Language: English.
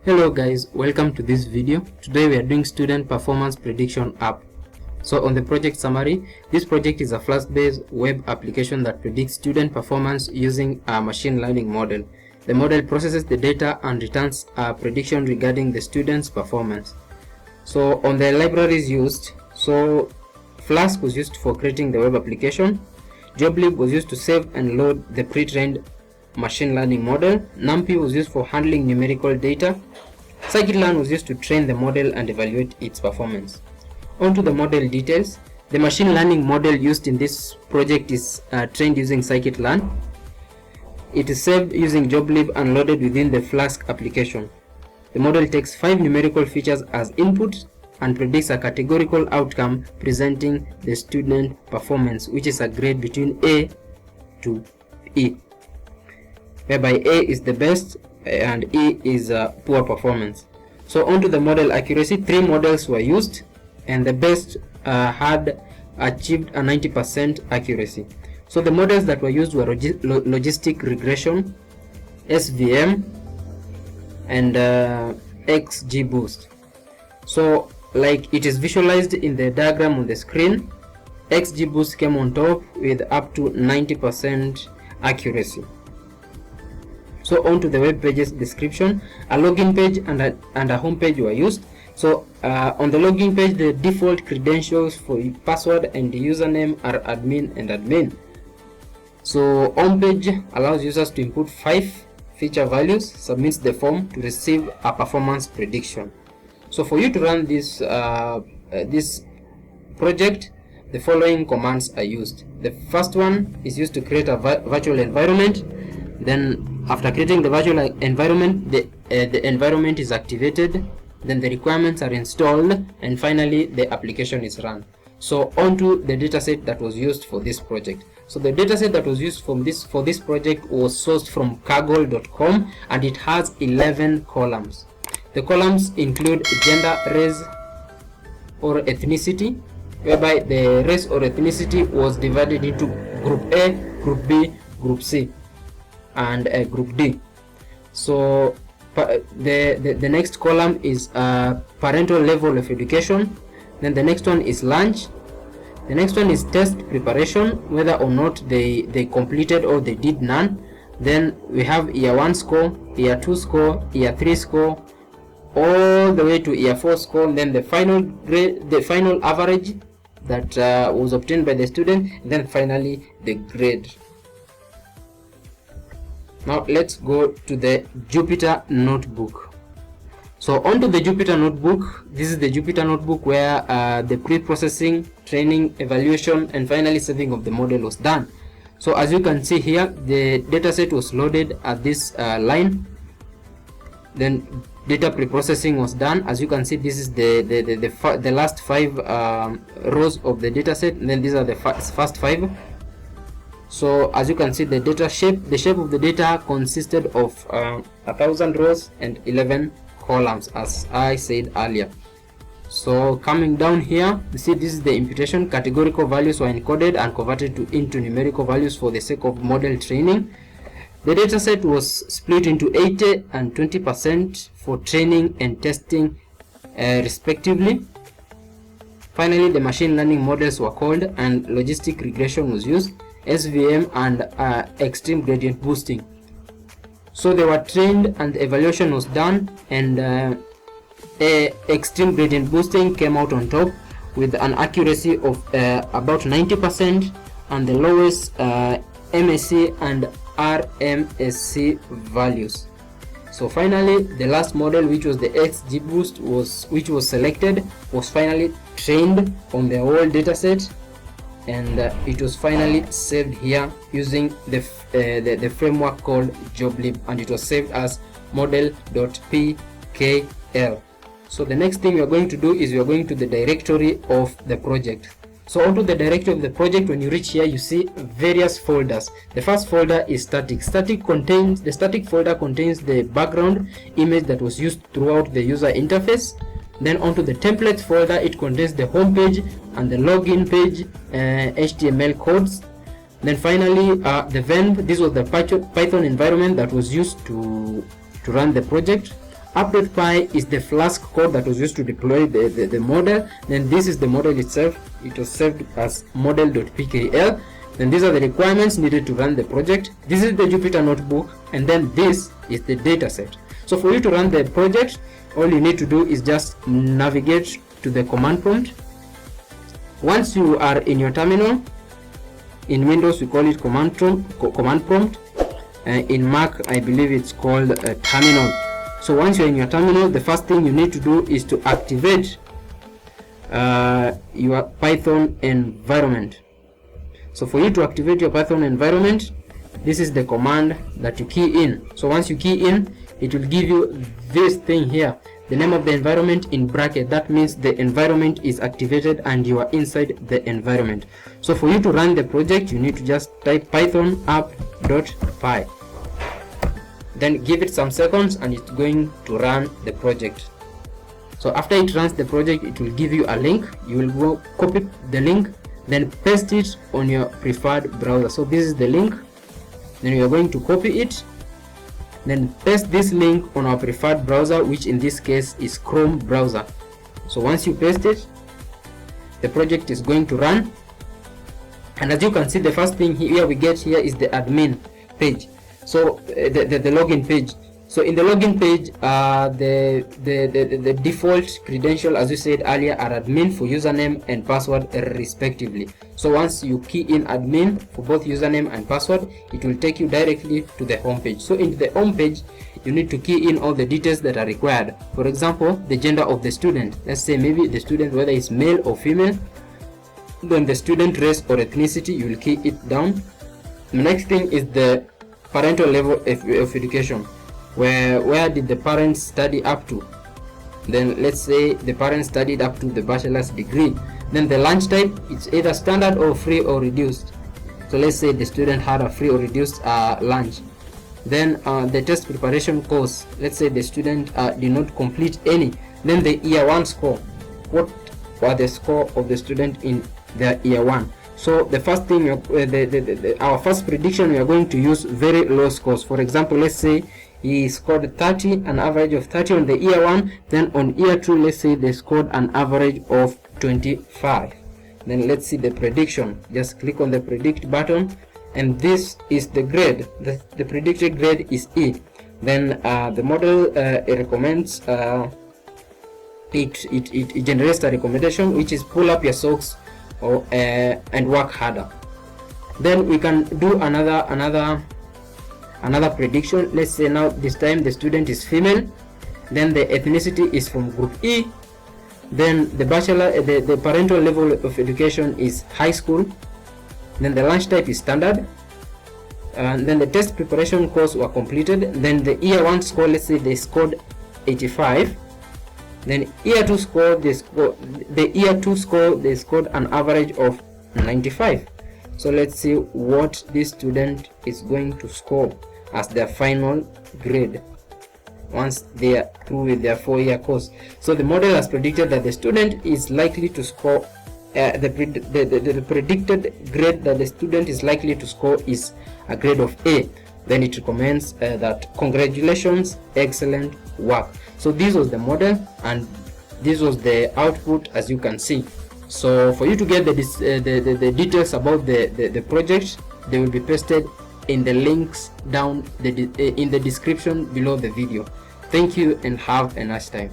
Hello guys, welcome to this video. Today we are doing Student Performance Prediction app. So on the project summary, this project is a Flask-based web application that predicts student performance using a machine learning model. The model processes the data and returns a prediction regarding the student's performance. So on the libraries used, so Flask was used for creating the web application. Joblib was used to save and load the pre-trained machine learning model. NumPy was used for handling numerical data. Scikit-learn was used to train the model and evaluate its performance. On to the model details. The machine learning model used in this project is trained using scikit-learn. It is saved using Joblib and loaded within the Flask application. The model takes 5 numerical features as input and predicts a categorical outcome presenting the student performance, which is a grade between A to E, whereby A is the best and E is poor performance. So onto the model accuracy, 3 models were used and the best had achieved a 90% accuracy. So the models that were used were Logistic Regression, SVM, and XGBoost. So like it is visualized in the diagram on the screen, XGBoost came on top with up to 90% accuracy. So on to the web page's description, a login page and a home page were used. So on the login page, the default credentials for password and the username are admin and admin. So home page allows users to input 5 feature values, submits the form to receive a performance prediction. So for you to run this this project, the following commands are used. The first one is used to create a virtual environment. Then after creating the virtual environment, the environment is activated, then the requirements are installed, and finally the application is run. So onto the dataset that was used for this project. So the dataset that was used for this project was sourced from kaggle.com and it has 11 columns. The columns include gender, race or ethnicity, whereby the race or ethnicity was divided into group A, group B, group C, and group D. So the next column is parental level of education. Then the next one is lunch. The next one is test preparation, whether or not they completed or they did none. Then we have year 1 score, year 2 score, year 3 score, all the way to year 4 score. And then the final grade, the final average that was obtained by the student, and then finally the grade. Now let's go to the Jupyter Notebook. So onto the Jupyter Notebook. This is the Jupyter Notebook where the pre-processing, training, evaluation, and finally saving of the model was done. So as you can see here, the dataset was loaded at this line. Then data pre-processing was done. As you can see, this is the last 5 rows of the dataset, and then these are the first 5. So as you can see, the shape of the data consisted of 1000 rows and 11 columns, as I said earlier. So coming down here, you see this is the imputation. Categorical values were encoded and converted into numerical values for the sake of model training. The dataset was split into 80 and 20% for training and testing respectively. Finally, the machine learning models were called and logistic regression was used, SVM and extreme gradient boosting. So they were trained and the evaluation was done, and extreme gradient boosting came out on top with an accuracy of about 90% and the lowest MSC and RMSC values. So finally the last model, which was the XGBoost, which was selected, was finally trained on the whole dataset, and it was finally saved here using the framework called Joblib, and it was saved as model.pkl. So the next thing we are going to do is we are going to the directory of the project. So onto the directory of the project, when you reach here, you see various folders. The first folder is static. The static folder contains the background image that was used throughout the user interface. Then onto the templates folder, it contains the home page and the login page HTML codes. Then finally the Venv, this was the Python environment that was used to run the project. app.py is the Flask code that was used to deploy the model. Then this is the model itself. It was saved as model.pkl. Then these are the requirements needed to run the project. This is the Jupyter notebook, and then this is the dataset. So for you to run the project, all you need to do is just navigate to the command prompt. Once you are in your terminal, in Windows we call it command prompt. In Mac I believe it's called a terminal. So once you're in your terminal, the first thing you need to do is to activate your Python environment. So for you to activate your Python environment, this is the command that you key in. So once you key in, it will give you this thing here, the name of the environment in bracket. That means the environment is activated and you are inside the environment. So for you to run the project, you need to just type python app.py. Then give it some seconds and it's going to run the project. So after it runs the project, it will give you a link. You will go copy the link, then paste it on your preferred browser. So this is the link. Then you are going to copy it, then paste this link on our preferred browser, which in this case is Chrome browser. So once you paste it, the project is going to run. And as you can see, the first thing here we get here is the admin page. So the login page. So in the login page, the default credential, as you said earlier, are admin for username and password respectively. So once you key in admin for both username and password, it will take you directly to the home page. So in the home page, you need to key in all the details that are required. For example, the gender of the student. Let's say maybe the student, whether it's male or female. Then the student race or ethnicity, you will key it down. The next thing is the parental level of education. Where did the parents study up to? Then let's say the parents studied up to the bachelor's degree. Then the lunch type, it's either standard or free or reduced. So let's say the student had a free or reduced lunch. Then the test preparation course, let's say the student did not complete any. Then the year 1 score, what were the score of the student in their year 1? So the first thing, our first prediction, we are going to use very low scores. For example, let's say he scored 30, an average of 30 on the year 1. Then on year 2, let's say they scored an average of 25. Then let's see the prediction. Just click on the predict button, and this is the grade. The predicted grade is E. Then the model recommends it generates a recommendation, which is pull up your socks and work harder. Then we can do another prediction. Let's say now this time the student is female, then the ethnicity is from group E, then the the parental level of education is high school, then the lunch type is standard, and then the test preparation course were completed. Then the year 1 score, let's say they scored 85. Then year 2 score, they scored an average of 95. So let's see what this student is going to score as their final grade once they are through with their 4-year course. So the model has predicted that the student is likely to score the predicted grade that the student is likely to score is a grade of A. Then it recommends that congratulations, excellent work. So this was the model and this was the output, as you can see. So for you to get the details about the project, they will be pasted in the links down in the description below the video. Thank you and have a nice time.